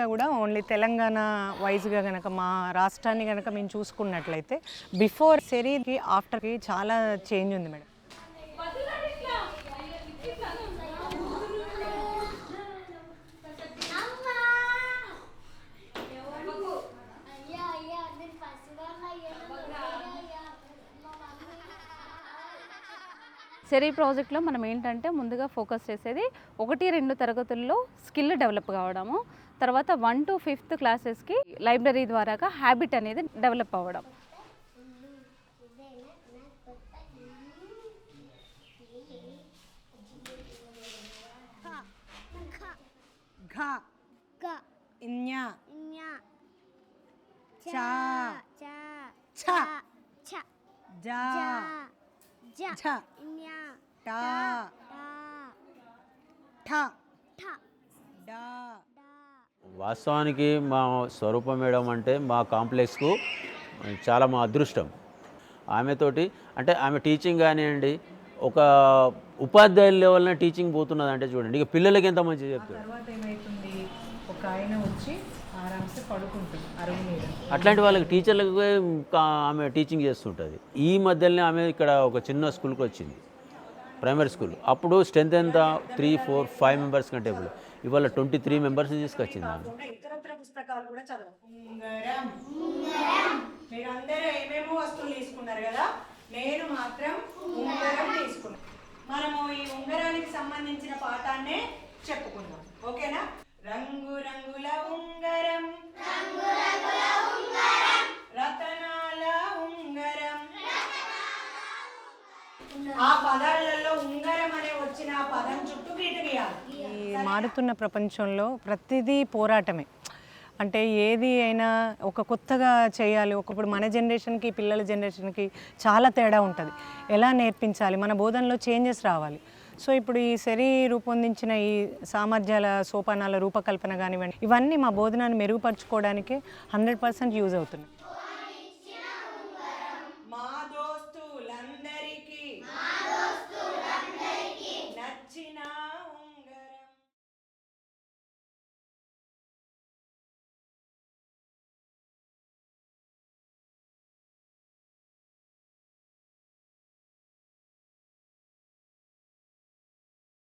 ఓవరాల్గా కూడా ఓన్లీ తెలంగాణ వైజ్గా కనుక మా రాష్ట్రాన్ని కనుక మేము చూసుకున్నట్లయితే బిఫోర్ సెరీకి ఆఫ్టర్కి చాలా చేంజ్ ఉంది మేడం. సెరీ ప్రాజెక్ట్లో మనం ఏంటంటే ముందుగా ఫోకస్ చేసేది 1-2 తరగతుల్లో స్కిల్ డెవలప్ కావడము, తర్వాత 1 to 5th క్లాసెస్కి లైబ్రరీ ద్వారాగా హ్యాబిట్ అనేది డెవలప్ అవ్వడం. వాస్తవానికి మా స్వరూప మేడం అంటే మా కాంప్లెక్స్కు చాలా మా అదృష్టం. ఆమెతోటి అంటే ఆమె టీచింగ్ కానివ్వండి, ఒక ఉపాధ్యాయుల లెవెల్న టీచింగ్ పోతున్నది అంటే చూడండి, ఇక పిల్లలకి ఎంత మంచిగా చెప్తారు. తర్వాత ఏమవుతుంది, ఒక ఆయన వచ్చి ఆరామ్సే పడుకుంటుంది అరుగు మీద. అట్లాంటి వాళ్ళకి టీచర్లకు ఆమె టీచింగ్ చేస్తుంటుంది. ఈ మధ్యలోనే ఆమె ఇక్కడ ఒక చిన్న స్కూల్కి వచ్చింది, ప్రైమరీ స్కూల్. అప్పుడు స్ట్రెంత్ ఎంత 3, 4, 5 మెంబర్స్ కంటే ఇప్పుడు ఇవాళ 23 మెంబర్స్ తీసుకొచ్చింది ఆమె. ఇతరత్ర పుస్తకాలు కూడా చదవండి. ఉంగరం, మీరు అందరూ ఏమేమో వస్తువులు తీసుకున్నారు కదా, నేను మాత్రం ఉంగరం తీసుకున్నాను. మనము ఈ ఉంగరానికి సంబంధించిన పాఠాన్నే చెప్పుకుందాం, ఓకేనా? రంగు రంగుల ఉంగరం, రతనాల ఉంగరం. ఆ పదాలలో ఉంగరం అనే వచ్చిన ఆ పదం చుట్టూ గీత గీయాలి. ఈ మారుతున్న ప్రపంచంలో ప్రతిదీ పోరాటమే. అంటే ఏది అయినా ఒక కొత్తగా చేయాలి. ఒకప్పుడు మన జనరేషన్కి పిల్లల జనరేషన్కి చాలా తేడా ఉంటుంది. ఎలా నేర్పించాలి, మన బోధనలో చేంజెస్ రావాలి. సో ఇప్పుడు ఈ సెరీ రూపొందించిన ఈ సామర్థ్యాల సోపానాల రూపకల్పన కానివ్వండి, ఇవన్నీ మా బోధనను మెరుగుపరచుకోవడానికి 100% యూజ్ అవుతున్నాయి.